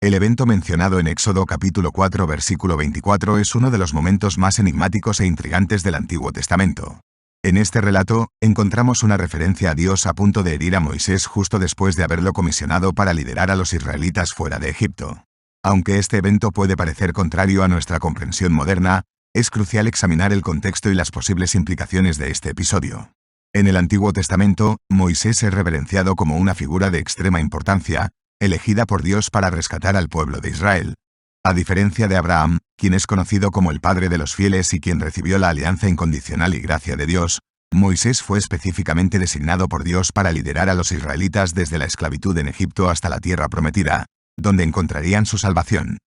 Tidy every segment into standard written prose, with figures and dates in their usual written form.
El evento mencionado en Éxodo capítulo 4 versículo 24 es uno de los momentos más enigmáticos e intrigantes del Antiguo Testamento. En este relato, encontramos una referencia a Dios a punto de herir a Moisés justo después de haberlo comisionado para liderar a los israelitas fuera de Egipto. Aunque este evento puede parecer contrario a nuestra comprensión moderna, es crucial examinar el contexto y las posibles implicaciones de este episodio. En el Antiguo Testamento, Moisés es reverenciado como una figura de extrema importancia, elegida por Dios para rescatar al pueblo de Israel. A diferencia de Abraham, quien es conocido como el padre de los fieles y quien recibió la alianza incondicional y gracia de Dios, Moisés fue específicamente designado por Dios para liderar a los israelitas desde la esclavitud en Egipto hasta la tierra prometida, donde encontrarían su salvación.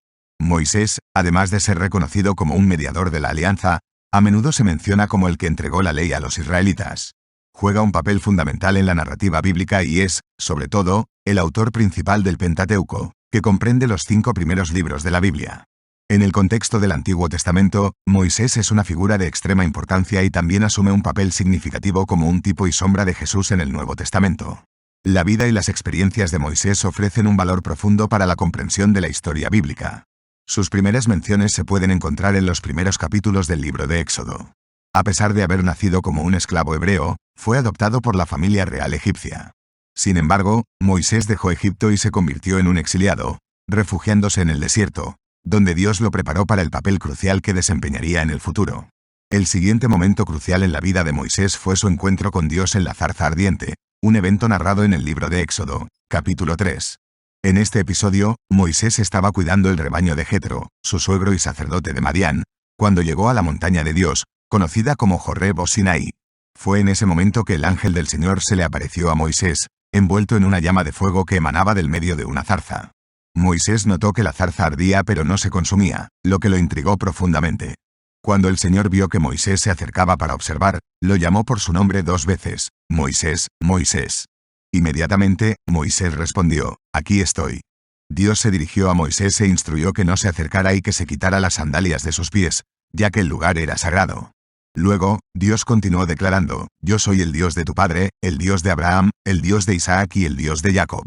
Moisés, además de ser reconocido como un mediador de la alianza, a menudo se menciona como el que entregó la ley a los israelitas. Juega un papel fundamental en la narrativa bíblica y es, sobre todo, el autor principal del Pentateuco, que comprende los 5 primeros libros de la Biblia. En el contexto del Antiguo Testamento, Moisés es una figura de extrema importancia y también asume un papel significativo como un tipo y sombra de Jesús en el Nuevo Testamento. La vida y las experiencias de Moisés ofrecen un valor profundo para la comprensión de la historia bíblica. Sus primeras menciones se pueden encontrar en los primeros capítulos del libro de Éxodo. A pesar de haber nacido como un esclavo hebreo, fue adoptado por la familia real egipcia. Sin embargo, Moisés dejó Egipto y se convirtió en un exiliado, refugiándose en el desierto, donde Dios lo preparó para el papel crucial que desempeñaría en el futuro. El siguiente momento crucial en la vida de Moisés fue su encuentro con Dios en la zarza ardiente, un evento narrado en el libro de Éxodo, capítulo 3. En este episodio, Moisés estaba cuidando el rebaño de Jetro, su suegro y sacerdote de Madián, cuando llegó a la montaña de Dios, conocida como Joreb o Sinaí. Fue en ese momento que el ángel del Señor se le apareció a Moisés, envuelto en una llama de fuego que emanaba del medio de una zarza. Moisés notó que la zarza ardía pero no se consumía, lo que lo intrigó profundamente. Cuando el Señor vio que Moisés se acercaba para observar, lo llamó por su nombre 2 veces, Moisés, Moisés. Inmediatamente, Moisés respondió, aquí estoy. Dios se dirigió a Moisés e instruyó que no se acercara y que se quitara las sandalias de sus pies, ya que el lugar era sagrado. Luego, Dios continuó declarando, yo soy el Dios de tu padre, el Dios de Abraham, el Dios de Isaac y el Dios de Jacob.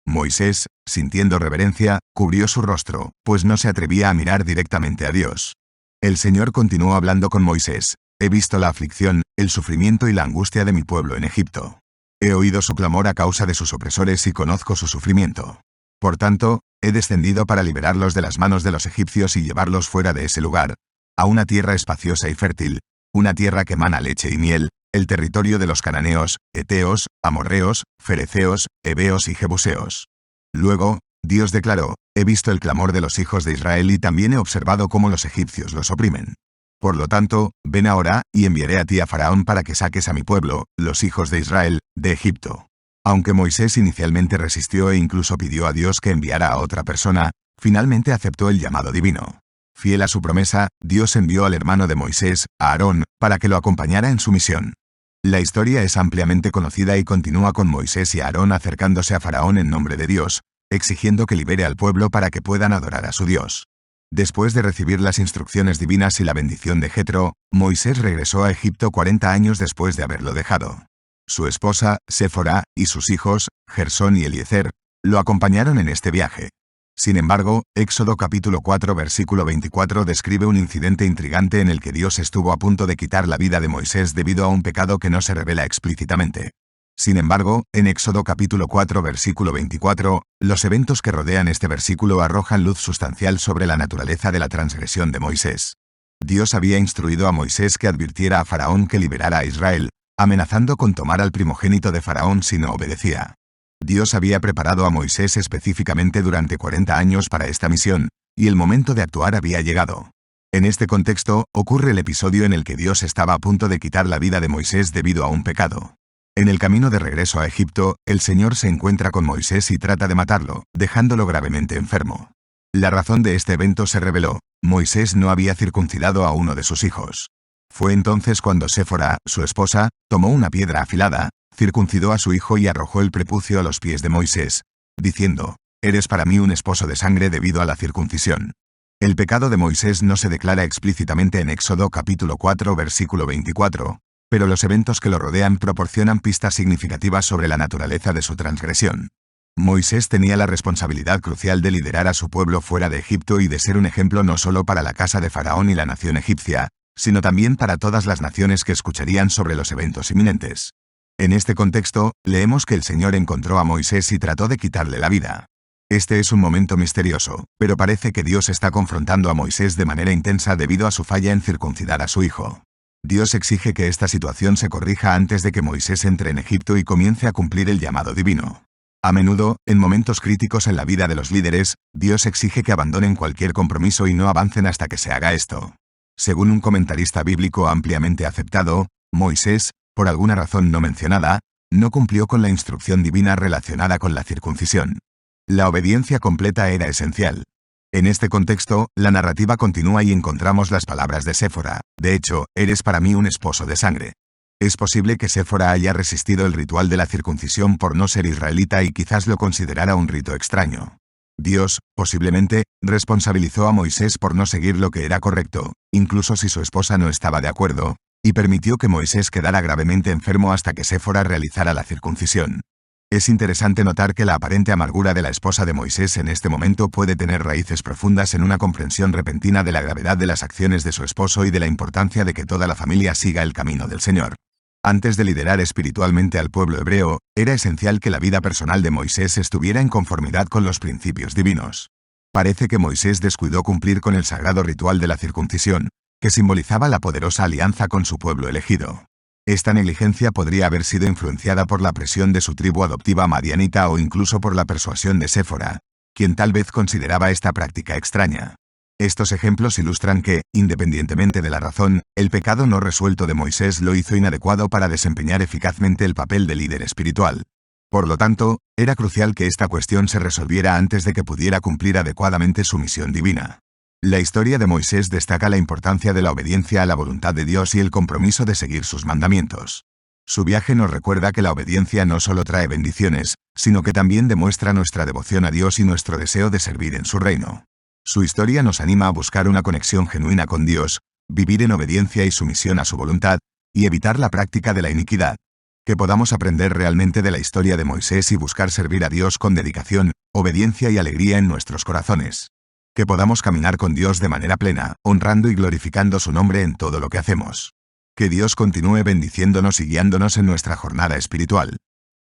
Moisés, sintiendo reverencia, cubrió su rostro, pues no se atrevía a mirar directamente a Dios. El Señor continuó hablando con Moisés, he visto la aflicción, el sufrimiento y la angustia de mi pueblo en Egipto. He oído su clamor a causa de sus opresores y conozco su sufrimiento. Por tanto, he descendido para liberarlos de las manos de los egipcios y llevarlos fuera de ese lugar, a una tierra espaciosa y fértil, una tierra que emana leche y miel, el territorio de los cananeos, heteos, amorreos, fereceos, heveos y jebuseos. Luego, Dios declaró, he visto el clamor de los hijos de Israel y también he observado cómo los egipcios los oprimen. Por lo tanto, ven ahora, y enviaré a ti a Faraón para que saques a mi pueblo, los hijos de Israel, de Egipto. Aunque Moisés inicialmente resistió e incluso pidió a Dios que enviara a otra persona, finalmente aceptó el llamado divino. Fiel a su promesa, Dios envió al hermano de Moisés, a Aarón, para que lo acompañara en su misión. La historia es ampliamente conocida y continúa con Moisés y Aarón acercándose a Faraón en nombre de Dios, exigiendo que libere al pueblo para que puedan adorar a su Dios. Después de recibir las instrucciones divinas y la bendición de Jetro, Moisés regresó a Egipto 40 años después de haberlo dejado. Su esposa, Séfora, y sus hijos, Gersón y Eliezer, lo acompañaron en este viaje. Sin embargo, Éxodo capítulo 4 versículo 24 describe un incidente intrigante en el que Dios estuvo a punto de quitar la vida de Moisés debido a un pecado que no se revela explícitamente. Sin embargo, en Éxodo capítulo 4 versículo 24, los eventos que rodean este versículo arrojan luz sustancial sobre la naturaleza de la transgresión de Moisés. Dios había instruido a Moisés que advirtiera a Faraón que liberara a Israel, amenazando con tomar al primogénito de Faraón si no obedecía. Dios había preparado a Moisés específicamente durante 40 años para esta misión, y el momento de actuar había llegado. En este contexto, ocurre el episodio en el que Dios estaba a punto de quitar la vida de Moisés debido a un pecado. En el camino de regreso a Egipto, el Señor se encuentra con Moisés y trata de matarlo, dejándolo gravemente enfermo. La razón de este evento se reveló: Moisés no había circuncidado a uno de sus hijos. Fue entonces cuando Séfora, su esposa, tomó una piedra afilada, circuncidó a su hijo y arrojó el prepucio a los pies de Moisés, diciendo, «Eres para mí un esposo de sangre debido a la circuncisión». El pecado de Moisés no se declara explícitamente en Éxodo capítulo 4 versículo 24, pero los eventos que lo rodean proporcionan pistas significativas sobre la naturaleza de su transgresión. Moisés tenía la responsabilidad crucial de liderar a su pueblo fuera de Egipto y de ser un ejemplo no solo para la casa de Faraón y la nación egipcia, sino también para todas las naciones que escucharían sobre los eventos inminentes. En este contexto, leemos que el Señor encontró a Moisés y trató de quitarle la vida. Este es un momento misterioso, pero parece que Dios está confrontando a Moisés de manera intensa debido a su falla en circuncidar a su hijo. Dios exige que esta situación se corrija antes de que Moisés entre en Egipto y comience a cumplir el llamado divino. A menudo, en momentos críticos en la vida de los líderes, Dios exige que abandonen cualquier compromiso y no avancen hasta que se haga esto. Según un comentarista bíblico ampliamente aceptado, Moisés, por alguna razón no mencionada, no cumplió con la instrucción divina relacionada con la circuncisión. La obediencia completa era esencial. En este contexto, la narrativa continúa y encontramos las palabras de Séfora: de hecho, eres para mí un esposo de sangre. Es posible que Séfora haya resistido el ritual de la circuncisión por no ser israelita y quizás lo considerara un rito extraño. Dios, posiblemente, responsabilizó a Moisés por no seguir lo que era correcto, incluso si su esposa no estaba de acuerdo, y permitió que Moisés quedara gravemente enfermo hasta que Séfora realizara la circuncisión. Es interesante notar que la aparente amargura de la esposa de Moisés en este momento puede tener raíces profundas en una comprensión repentina de la gravedad de las acciones de su esposo y de la importancia de que toda la familia siga el camino del Señor. Antes de liderar espiritualmente al pueblo hebreo, era esencial que la vida personal de Moisés estuviera en conformidad con los principios divinos. Parece que Moisés descuidó cumplir con el sagrado ritual de la circuncisión, que simbolizaba la poderosa alianza con su pueblo elegido. Esta negligencia podría haber sido influenciada por la presión de su tribu adoptiva madianita o incluso por la persuasión de Séfora, quien tal vez consideraba esta práctica extraña. Estos ejemplos ilustran que, independientemente de la razón, el pecado no resuelto de Moisés lo hizo inadecuado para desempeñar eficazmente el papel de líder espiritual. Por lo tanto, era crucial que esta cuestión se resolviera antes de que pudiera cumplir adecuadamente su misión divina. La historia de Moisés destaca la importancia de la obediencia a la voluntad de Dios y el compromiso de seguir sus mandamientos. Su viaje nos recuerda que la obediencia no solo trae bendiciones, sino que también demuestra nuestra devoción a Dios y nuestro deseo de servir en su reino. Su historia nos anima a buscar una conexión genuina con Dios, vivir en obediencia y sumisión a su voluntad, y evitar la práctica de la iniquidad. Que podamos aprender realmente de la historia de Moisés y buscar servir a Dios con dedicación, obediencia y alegría en nuestros corazones. Que podamos caminar con Dios de manera plena, honrando y glorificando su nombre en todo lo que hacemos. Que Dios continúe bendiciéndonos y guiándonos en nuestra jornada espiritual.